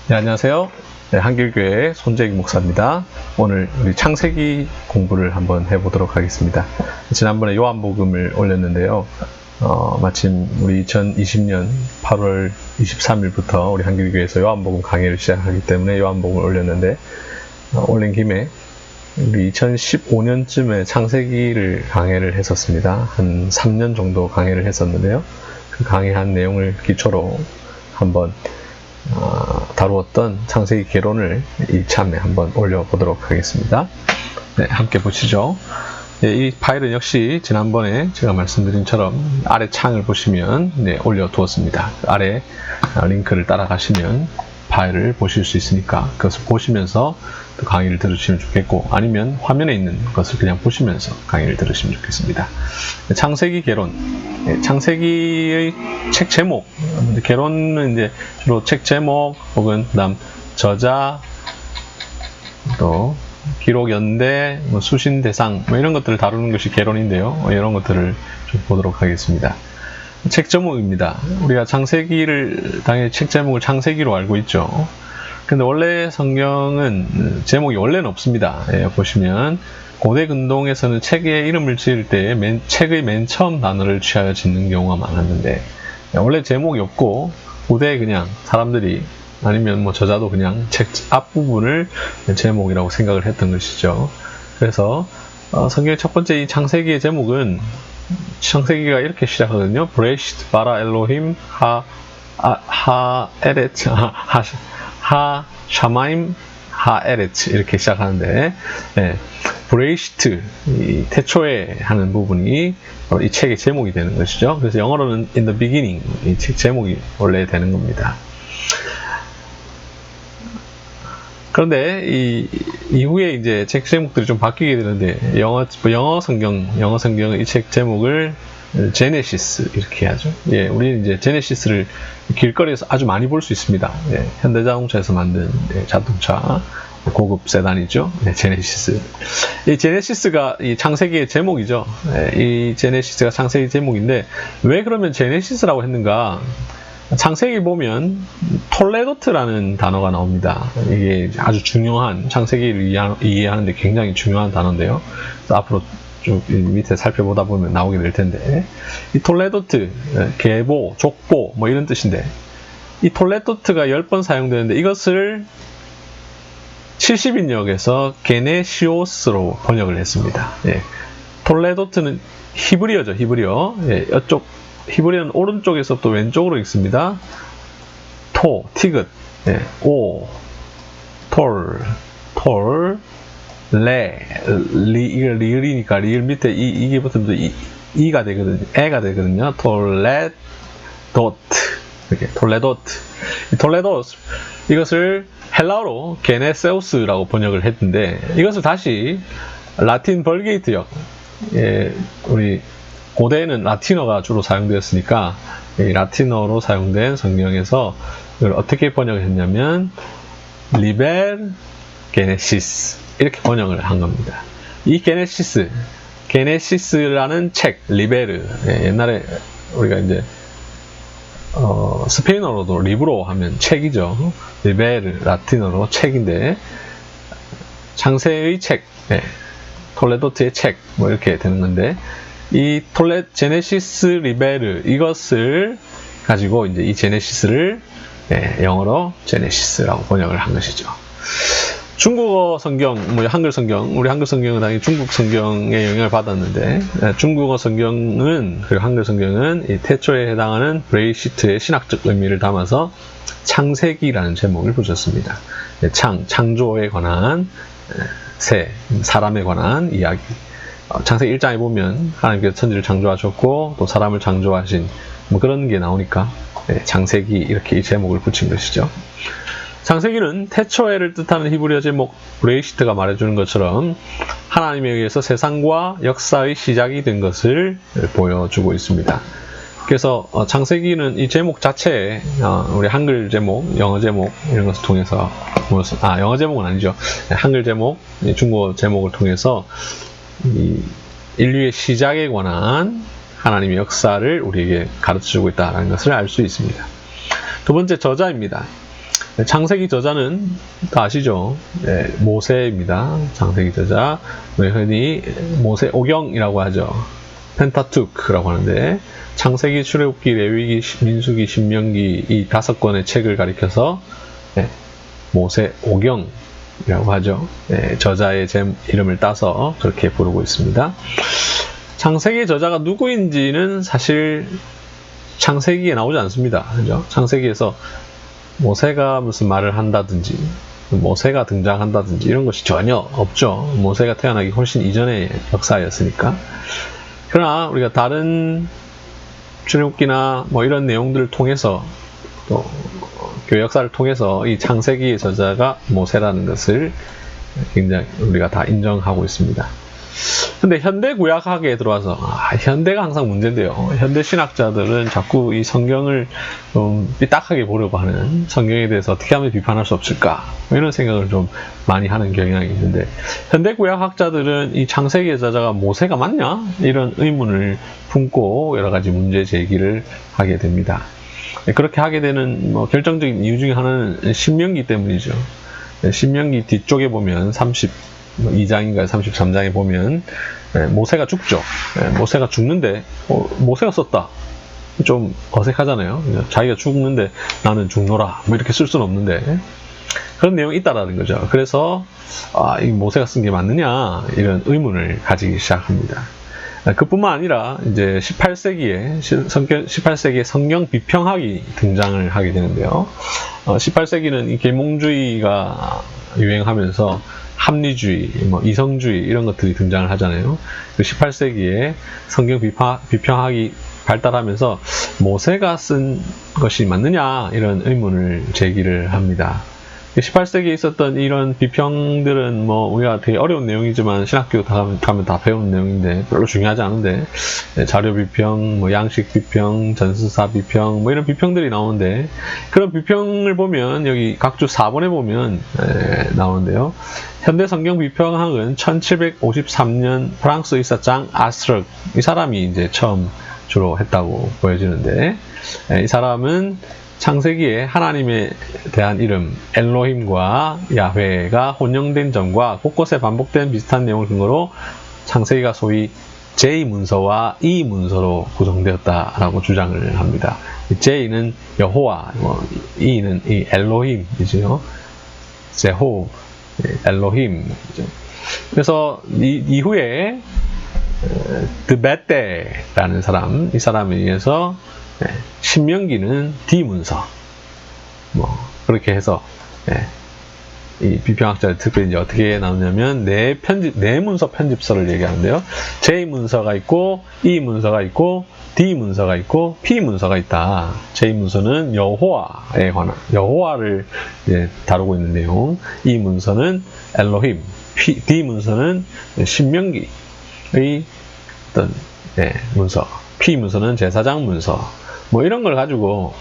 네, 안녕하세요. 네, 한길교회 손재익 목사입니다. 오늘 우리 창세기 공부를 한번 해보도록 하겠습니다. 지난번에 요한복음을 올렸는데요. 마침 우리 2020년 8월 23일부터 우리 한길교회에서 요한복음 강의를 시작하기 때문에 요한복음을 올렸는데, 올린 김에 우리 2015년쯤에 창세기를 강의를 했었습니다. 한 3년 정도 강의를 했었는데요. 그 강의한 내용을 기초로 한번 다루었던 창세기 개론을 이참에 한번 올려보도록 하겠습니다. 네, 함께 보시죠. 네, 이 파일은 역시 지난번에 제가 말씀드린 처럼 아래 창을 보시면 올려두었습니다. 아래 링크를 따라가시면 파일을 보실 수 있으니까 그것을 보시면서 또 강의를 들으시면 좋겠고, 아니면 화면에 있는 것을 그냥 보시면서 강의를 들으시면 좋겠습니다. 창세기 개론, 창세기의 책 제목, 개론은 이제 주로 책 제목 혹은 그다음 저자, 또 기록 연대, 수신 대상, 이런 것들을 다루는 것이 개론인데요. 이런 것들을 좀 보도록 하겠습니다. 책 제목입니다. 우리가 창세기를 당연히 책 제목을 창세기로 알고 있죠. 근데 원래 성경은 제목이 원래는 없습니다. 보시면 고대 근동에서는 책의 이름을 지을 때 책의 맨 처음 단어를 취하여 짓는 경우가 많았는데, 원래 제목이 없고 고대에 그냥 사람들이 아니면 저자도 그냥 책 앞부분을 제목이라고 생각을 했던 것이죠. 그래서 성경의 첫 번째 이 창세기의 제목은, 창세기가 이렇게 시작하거든요. 브레시트 바라 엘로힘 하 에레츠 하 샤마임 하 에레츠, 이렇게 시작하는데, 브레이시트, 태초에 하는 부분이 이 책의 제목이 되는 것이죠. 그래서 영어로는 in the beginning, 이 책 제목이 원래 되는 겁니다. 그런데 이후에 이제 책 제목들이 좀 바뀌게 되는데, 영어 성경은 이 책 제목을 제네시스 이렇게 하죠. 우리는 이제 제네시스를 길거리에서 아주 많이 볼 수 있습니다. 현대자동차에서 만든 자동차 고급 세단이죠. 제네시스. 이 제네시스가 이 창세기의 제목이죠. 이 제네시스가 창세기 제목인데, 왜 그러면 제네시스라고 했는가? 창세기 보면 톨레도트라는 단어가 나옵니다. 이게 아주 중요한, 창세기를 이해하는데 굉장히 중요한 단어인데요. 그래서 앞으로 쭉 밑에 살펴보다 보면 나오게 될 텐데, 이 톨레도트, 계보, 족보 이런 뜻인데, 이 톨레도트가 10번 사용되는데 이것을 70인역에서 게네시오스로 번역을 했습니다. 톨레도트는 히브리어죠. 히브리어. 이쪽 히브리어는 오른쪽에서 또 왼쪽으로 읽습니다. 티귿, 이거 리을이니까 리을 밑에 이게 붙으면 이가 되거든요. 에가 되거든요. 톨레도트. 톨레도스. 이것을 헬라어로 게네세우스라고 번역을 했는데, 이것을 다시 라틴 벌게이트역, 우리 고대에는 라틴어가 주로 사용되었으니까 이 라틴어로 사용된 성경에서 이걸 어떻게 번역을 했냐면 리벨 게네시스, 이렇게 번역을 한 겁니다. 이 게네시스라는 책, 리베르, 옛날에 우리가 이제 스페인어로도 리브로 하면 책이죠. 리베르, 라틴어로 책인데, 창세의 책, 톨레도트의 책, 이렇게 되는 건데, 이 제네시스 리베르, 이것을 가지고 이제 이 제네시스를 영어로 제네시스라고 번역을 한 것이죠. 중국어 성경, 한글 성경, 우리 한글 성경은 당연히 중국 성경의 영향을 받았는데, 중국어 성경은, 그리고 한글 성경은 이 태초에 해당하는 브레이시트의 신학적 의미를 담아서 창세기라는 제목을 붙였습니다. 창조에 관한 사람에 관한 이야기. 창세기 1장에 보면 하나님께서 천지를 창조하셨고 또 사람을 창조하신 그런 게 나오니까 창세기, 이렇게 이 제목을 붙인 것이죠. 창세기는 태초에를 뜻하는 히브리어 제목 브레이시트가 말해주는 것처럼 하나님에 의해서 세상과 역사의 시작이 된 것을 보여주고 있습니다. 그래서 창세기는 이 제목 자체에 우리 한글 제목, 영어 제목 이런 것을 통해서, 영어 제목은 아니죠. 한글 제목, 중국어 제목을 통해서 이 인류의 시작에 관한 하나님의 역사를 우리에게 가르쳐주고 있다는 것을 알 수 있습니다. 두 번째, 저자입니다. 창세기 저자는 다 아시죠? 네, 모세입니다. 창세기 저자. 흔히 모세 오경이라고 하죠. 펜타투크라고 하는데, 창세기, 출애굽기, 레위기, 민수기, 신명기 이 5권의 책을 가리켜서 모세 오경이라고 하죠. 저자의 이름을 따서 그렇게 부르고 있습니다. 창세기 저자가 누구인지는 사실 창세기에 나오지 않습니다. 그죠? 창세기에서 모세가 무슨 말을 한다든지, 모세가 등장한다든지 이런 것이 전혀 없죠. 모세가 태어나기 훨씬 이전의 역사였으니까. 그러나 우리가 다른 출애굽기나 뭐 이런 내용들을 통해서, 또 교회 역사를 통해서 이 창세기의 저자가 모세라는 것을 굉장히 우리가 다 인정하고 있습니다. 근데 현대 구약학에 들어와서 현대가 항상 문제인데요. 현대 신학자들은 자꾸 이 성경을 좀 삐딱하게 보려고 하는, 성경에 대해서 어떻게 하면 비판할 수 없을까, 이런 생각을 좀 많이 하는 경향이 있는데, 현대 구약학자들은 이 창세기의 저자가 모세가 맞냐, 이런 의문을 품고 여러 가지 문제 제기를 하게 됩니다. 그렇게 하게 되는 결정적인 이유 중에 하나는 신명기 때문이죠. 신명기 뒤쪽에 보면 32장인가 33장에 보면 모세가 죽죠. 모세가 죽는데 모세가 썼다. 좀 어색하잖아요. 자기가 죽는데 나는 죽노라, 뭐 이렇게 쓸 수는 없는데 그런 내용이 있다라는 거죠. 그래서 이 모세가 쓴 게 맞느냐, 이런 의문을 가지기 시작합니다. 그뿐만 아니라 이제 18세기에 성경 비평학이 등장을 하게 되는데요. 18세기는 이 계몽주의가 유행하면서 합리주의, 이성주의 이런 것들이 등장을 하잖아요. 18세기에 성경 비평학이 발달하면서 모세가 쓴 것이 맞느냐, 이런 의문을 제기를 합니다. 18세기에 있었던 이런 비평들은 우리가 되게 어려운 내용이지만 신학교 가면 다 배운 내용인데 별로 중요하지 않은데, 자료 비평, 양식 비평, 전수사 비평, 이런 비평들이 나오는데, 그런 비평을 보면 여기 각주 4번에 보면 나오는데요. 현대 성경 비평학은 1753년 프랑스 의사 장 아스트럭, 이 사람이 이제 처음 주로 했다고 보여지는데, 이 사람은 창세기에 하나님에 대한 이름 엘로힘과 야훼가 혼용된 점과 곳곳에 반복된 비슷한 내용을 근거로 창세기가 소위 J문서와 E문서로 구성되었다라고 주장을 합니다. J는 여호와, E는 이 엘로힘이죠. 제호, 엘로힘이죠. 그래서 이후에 드베테라는 사람, 이 사람에 의해서 신명기는 D문서, 그렇게 해서 이 비평학자들 특별히 이제 어떻게 나오냐면 네 문서 편집서를 얘기하는데요. J문서가 있고 E문서가 있고 D문서가 있고 P문서가 있다. J문서는 여호와를 다루고 있는 내용, E문서는 엘로힘, D문서는 신명기의 어떤 문서, P문서는 제사장 문서, 이런 걸 가지고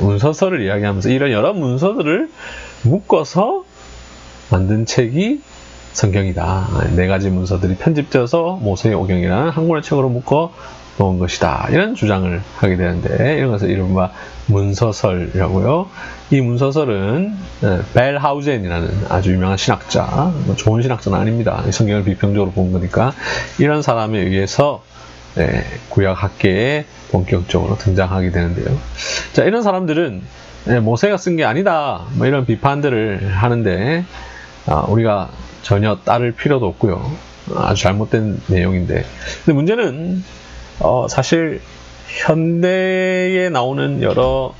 문서서를 이야기하면서 이런 여러 문서들을 묶어서 만든 책이 성경이다. 4가지 문서들이 편집되어서 모세의 오경이라는 한 권의 책으로 묶어 놓은 것이다. 이런 주장을 하게 되는데, 이런 것을 이른바 문서설이라고요. 이 문서설은 벨하우젠이라는 아주 유명한 신학자, 좋은 신학자는 아닙니다. 성경을 비평적으로 본 거니까, 이런 사람에 의해서 구약학계에 본격적으로 등장하게 되는데요. 자, 이런 사람들은 모세가 쓴 게 아니다, 이런 비판들을 하는데, 우리가 전혀 따를 필요도 없고요. 아주 잘못된 내용인데, 근데 문제는 사실 현대에 나오는 여러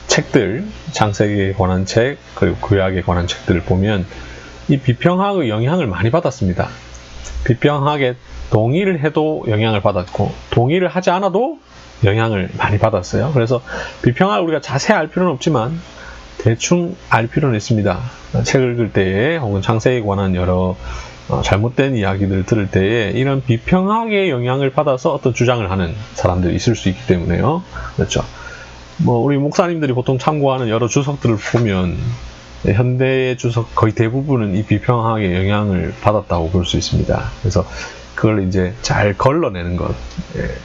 책들, 창세기에 관한 책, 그리고 구약에 관한 책들을 보면 이 비평학의 영향을 많이 받았습니다. 비평학에 동의를 해도 영향을 받았고, 동의를 하지 않아도 영향을 많이 받았어요. 그래서 비평학을 우리가 자세히 알 필요는 없지만 대충 알 필요는 있습니다. 책을 읽을 때에, 혹은 창세기에 관한 여러 잘못된 이야기들을 들을 때에 이런 비평학의 영향을 받아서 어떤 주장을 하는 사람들이 있을 수 있기 때문에요. 그렇죠. 우리 목사님들이 보통 참고하는 여러 주석들을 보면 현대의 주석 거의 대부분은 이 비평학의 영향을 받았다고 볼 수 있습니다. 그래서 그걸 이제 잘 걸러내는 것,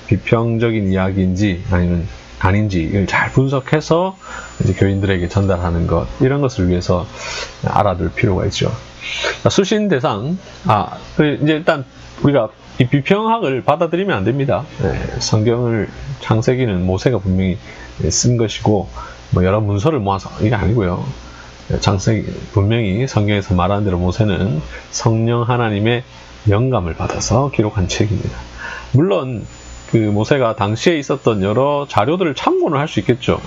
비평적인 이야기인지 아니면 아닌지를 잘 분석해서 이제 교인들에게 전달하는 것, 이런 것을 위해서 알아둘 필요가 있죠. 수신 대상, 이제 일단 우리가 이 비평학을 받아들이면 안 됩니다. 성경을 창세기는 모세가 분명히 쓴 것이고, 뭐 여러 문서를 모아서 이게 아니고요. 창세기 분명히 성경에서 말하는 대로 모세는 성령 하나님의 영감을 받아서 기록한 책입니다. 물론 그 모세가 당시에 있었던 여러 자료들을 참고는 할 수 있겠죠.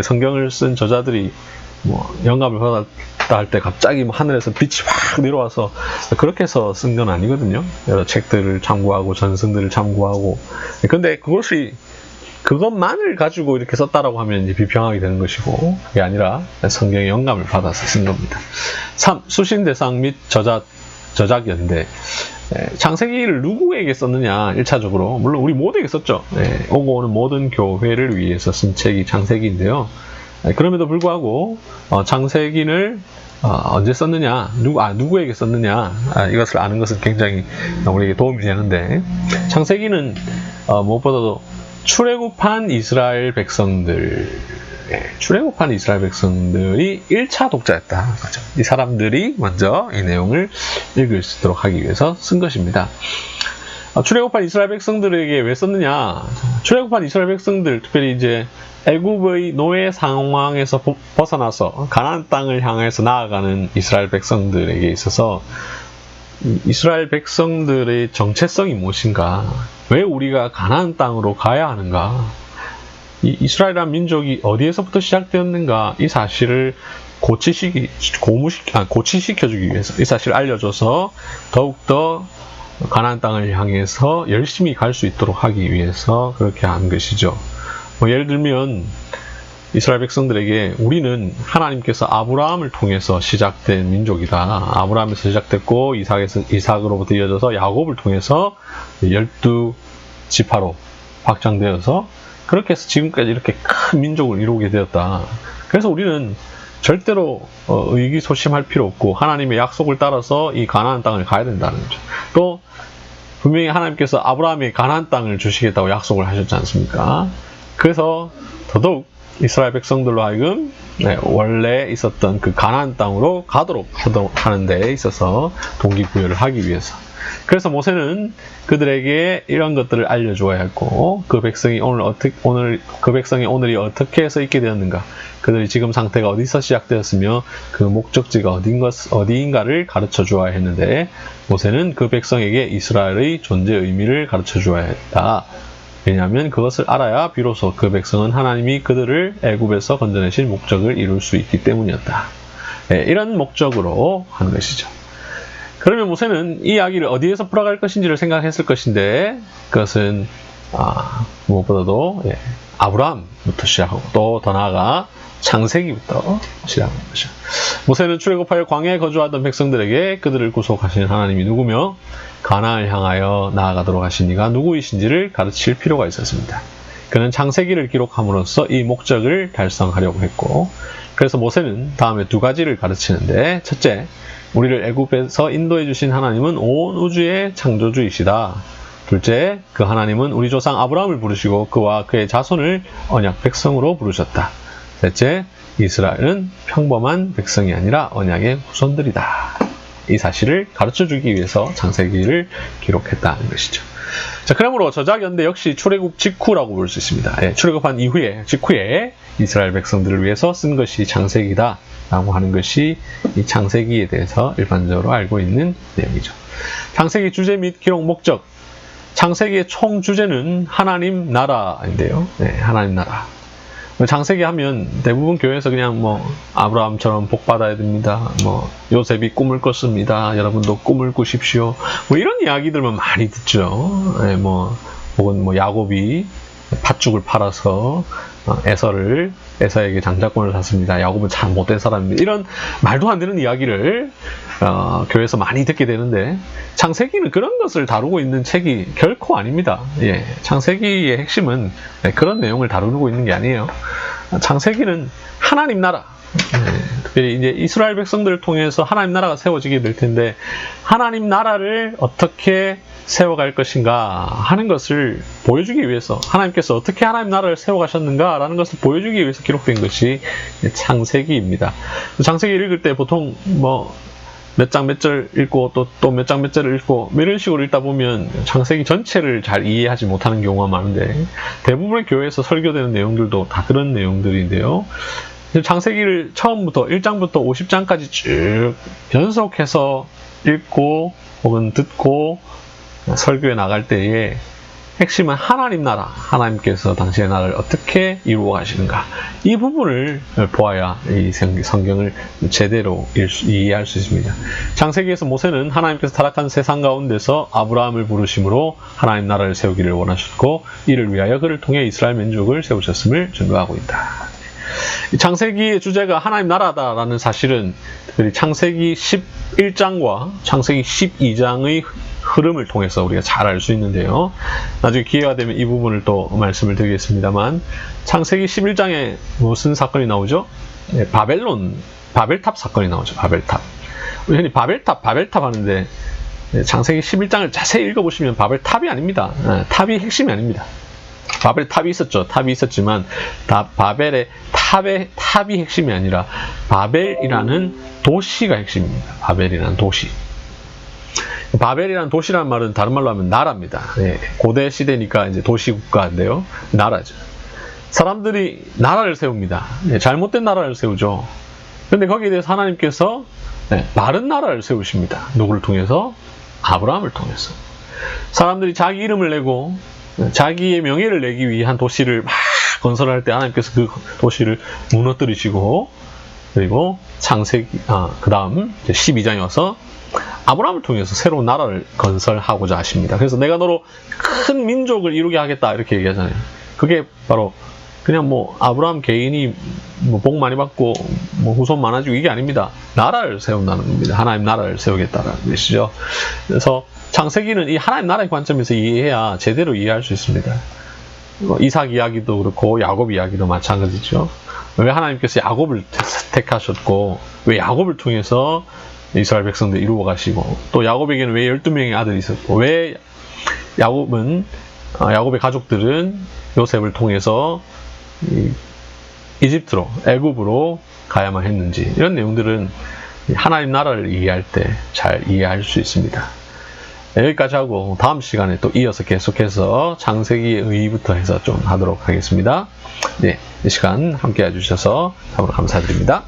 성경을 쓴 저자들이 뭐 영감을 받았다 할 때 갑자기 뭐 하늘에서 빛이 확 내려와서 그렇게 해서 쓴 건 아니거든요. 여러 책들을 참고하고 전승들을 참고하고. 근데 그것만을 가지고 이렇게 썼다라고 하면 이제 비평하게 되는 것이고, 그게 아니라 성경의 영감을 받아서 쓴 겁니다. 3. 수신 대상 및 저작 연대. 창세기를 누구에게 썼느냐? 1차적으로 물론 우리 모두에게 썼죠. 오고 오는 모든 교회를 위해서 쓴 책이 창세기인데요. 그럼에도 불구하고 창세기를 언제 썼느냐, 누구에게 썼느냐, 이것을 아는 것은 굉장히 우리에게 도움이 되는데, 창세기는 무엇보다도 출애굽한 이스라엘 백성들이 1차 독자였다. 그렇죠? 이 사람들이 먼저 이 내용을 읽을 수 있도록 하기 위해서 쓴 것입니다. 출애굽한 이스라엘 백성들에게 왜 썼느냐? 출애굽한 이스라엘 백성들, 특별히 이제 애굽의 노예 상황에서 벗어나서 가나안 땅을 향해서 나아가는 이스라엘 백성들에게 있어서 이스라엘 백성들의 정체성이 무엇인가? 왜 우리가 가나안 땅으로 가야 하는가? 이 이스라엘이라는 민족이 어디에서부터 시작되었는가? 이 사실을 고치시켜주기 위해서, 이 사실을 알려줘서 더욱더 가나안 땅을 향해서 열심히 갈 수 있도록 하기 위해서 그렇게 한 것이죠. 예를 들면 이스라엘 백성들에게 우리는 하나님께서 아브라함을 통해서 시작된 민족이다. 아브라함에서 시작됐고 이삭으로부터 이어져서 야곱을 통해서 12지파로 확장되어서 그렇게 해서 지금까지 이렇게 큰 민족을 이루게 되었다. 그래서 우리는 절대로 의기소침할 필요 없고 하나님의 약속을 따라서 이 가나안 땅을 가야 된다는 거죠. 또 분명히 하나님께서 아브라함의 가나안 땅을 주시겠다고 약속을 하셨지 않습니까? 그래서 더더욱 이스라엘 백성들로 하여금 원래 있었던 그 가나안 땅으로 가도록 하는 데 있어서 동기부여를 하기 위해서, 그래서 모세는 그들에게 이런 것들을 알려줘야 했고, 그 백성이 오늘이 어떻게 해서 있게 되었는가, 그들이 지금 상태가 어디서 시작되었으며 그 목적지가 어디인가를 가르쳐 주어야 했는데, 모세는 그 백성에게 이스라엘의 존재 의미를 가르쳐 주어야 했다. 왜냐하면 그것을 알아야 비로소 그 백성은 하나님이 그들을 애굽에서 건져내실 목적을 이룰 수 있기 때문이었다. 이런 목적으로 한 것이죠. 그러면 모세는 이 이야기를 어디에서 풀어갈 것인지를 생각했을 것인데, 그것은 무엇보다도 아브라함부터 시작하고 또 더 나아가 창세기부터 시작하는 것이죠. 모세는 출애굽하여 광야에 거주하던 백성들에게 그들을 구속하신 하나님이 누구며 가나안을 향하여 나아가도록 하신 이가 누구이신지를 가르칠 필요가 있었습니다. 그는 창세기를 기록함으로써 이 목적을 달성하려고 했고, 그래서 모세는 다음에 두 가지를 가르치는데, 첫째, 우리를 애굽에서 인도해 주신 하나님은 온 우주의 창조주이시다. 둘째, 그 하나님은 우리 조상 아브라함을 부르시고 그와 그의 자손을 언약 백성으로 부르셨다. 셋째, 이스라엘은 평범한 백성이 아니라 언약의 후손들이다. 이 사실을 가르쳐주기 위해서 창세기를 기록했다는 것이죠. 자, 그러므로 저작연대 역시 출애굽 직후라고 볼 수 있습니다. 출애굽한 직후에 이스라엘 백성들을 위해서 쓴 것이 창세기다 라고 하는 것이 이 창세기에 대해서 일반적으로 알고 있는 내용이죠. 창세기 주제 및 기록 목적. 창세기의 총 주제는 하나님 나라인데요. 하나님 나라. 창세기 하면 대부분 교회에서 그냥 아브라함처럼 복 받아야 됩니다. 요셉이 꿈을 꿨습니다. 여러분도 꿈을 꾸십시오. 이런 이야기들만 많이 듣죠. 혹은 야곱이 팥죽을 팔아서 에서에게 장자권을 샀습니다. 야곱은 참 못된 사람입니다. 이런 말도 안 되는 이야기를 교회에서 많이 듣게 되는데, 창세기는 그런 것을 다루고 있는 책이 결코 아닙니다. 창세기의 핵심은 그런 내용을 다루고 있는 게 아니에요. 창세기는 하나님 나라, 이제 이스라엘 백성들을 통해서 하나님 나라가 세워지게 될 텐데, 하나님 나라를 어떻게 세워갈 것인가 하는 것을 보여주기 위해서, 하나님께서 어떻게 하나님 나라를 세워가셨는가 라는 것을 보여주기 위해서 기록된 것이 창세기입니다. 창세기 읽을 때 보통 몇 장 몇 절 읽고 또 몇 장 몇 절을 읽고 이런 식으로 읽다 보면 창세기 전체를 잘 이해하지 못하는 경우가 많은데, 대부분의 교회에서 설교되는 내용들도 다 그런 내용들인데요. 창세기를 처음부터 1장부터 50장까지 쭉 연속해서 읽고 혹은 듣고 설교에 나갈 때에 핵심은 하나님 나라, 하나님께서 당신의 나라를 어떻게 이루어 가시는가, 이 부분을 보아야 이 성경을 제대로 이해할 수 있습니다. 창세기에서 모세는 하나님께서 타락한 세상 가운데서 아브라함을 부르심으로 하나님 나라를 세우기를 원하셨고, 이를 위하여 그를 통해 이스라엘 민족을 세우셨음을 증거하고 있다. 창세기의 주제가 하나님 나라다라는 사실은 특별히 창세기 11장과 창세기 12장의 흐름을 통해서 우리가 잘 알 수 있는데요. 나중에 기회가 되면 이 부분을 또 말씀을 드리겠습니다만, 창세기 11장에 무슨 사건이 나오죠? 네, 바벨탑 사건이 나오죠. 바벨탑. 우리 흔히 바벨탑 하는데, 창세기 11장을 자세히 읽어보시면 바벨탑이 아닙니다. 탑이 핵심이 아닙니다. 바벨탑이 있었죠. 탑이 있었지만 바벨의 탑이 핵심이 아니라 바벨이라는 도시가 핵심입니다. 바벨이라는 도시. 바벨이라는 도시라는 말은 다른 말로 하면 나라입니다. 네, 고대 시대니까 이제 도시국가인데요. 나라죠. 사람들이 나라를 세웁니다. 네, 잘못된 나라를 세우죠. 그런데 거기에 대해서 하나님께서 바른 나라를 세우십니다. 누구를 통해서? 아브라함을 통해서. 사람들이 자기 이름을 내고 자기의 명예를 내기 위한 도시를 막 건설할 때 하나님께서 그 도시를 무너뜨리시고, 그리고 그 다음 12장에 와서 아브라함을 통해서 새로운 나라를 건설하고자 하십니다. 그래서 내가 너로 큰 민족을 이루게 하겠다 이렇게 얘기하잖아요. 그게 바로 그냥 아브라함 개인이 복 많이 받고 후손 많아지고 이게 아닙니다. 나라를 세운다는 겁니다. 하나님 나라를 세우겠다는 것이죠. 그래서 창세기는 이 하나님 나라의 관점에서 이해해야 제대로 이해할 수 있습니다. 이삭 이야기도 그렇고 야곱 이야기도 마찬가지죠. 왜 하나님께서 야곱을 택하셨고, 왜 야곱을 통해서 이스라엘 백성들 이루어 가시고, 또 야곱에게는 왜 12명의 아들이 있었고, 왜 야곱의 가족들은 요셉을 통해서 이집트로, 애굽으로 가야만 했는지, 이런 내용들은 하나님 나라를 이해할 때 잘 이해할 수 있습니다. 여기까지 하고 다음 시간에 또 이어서 계속해서 창세기의 의의부터 해서 좀 하도록 하겠습니다. 네, 이 시간 함께 해주셔서 참으로 감사드립니다.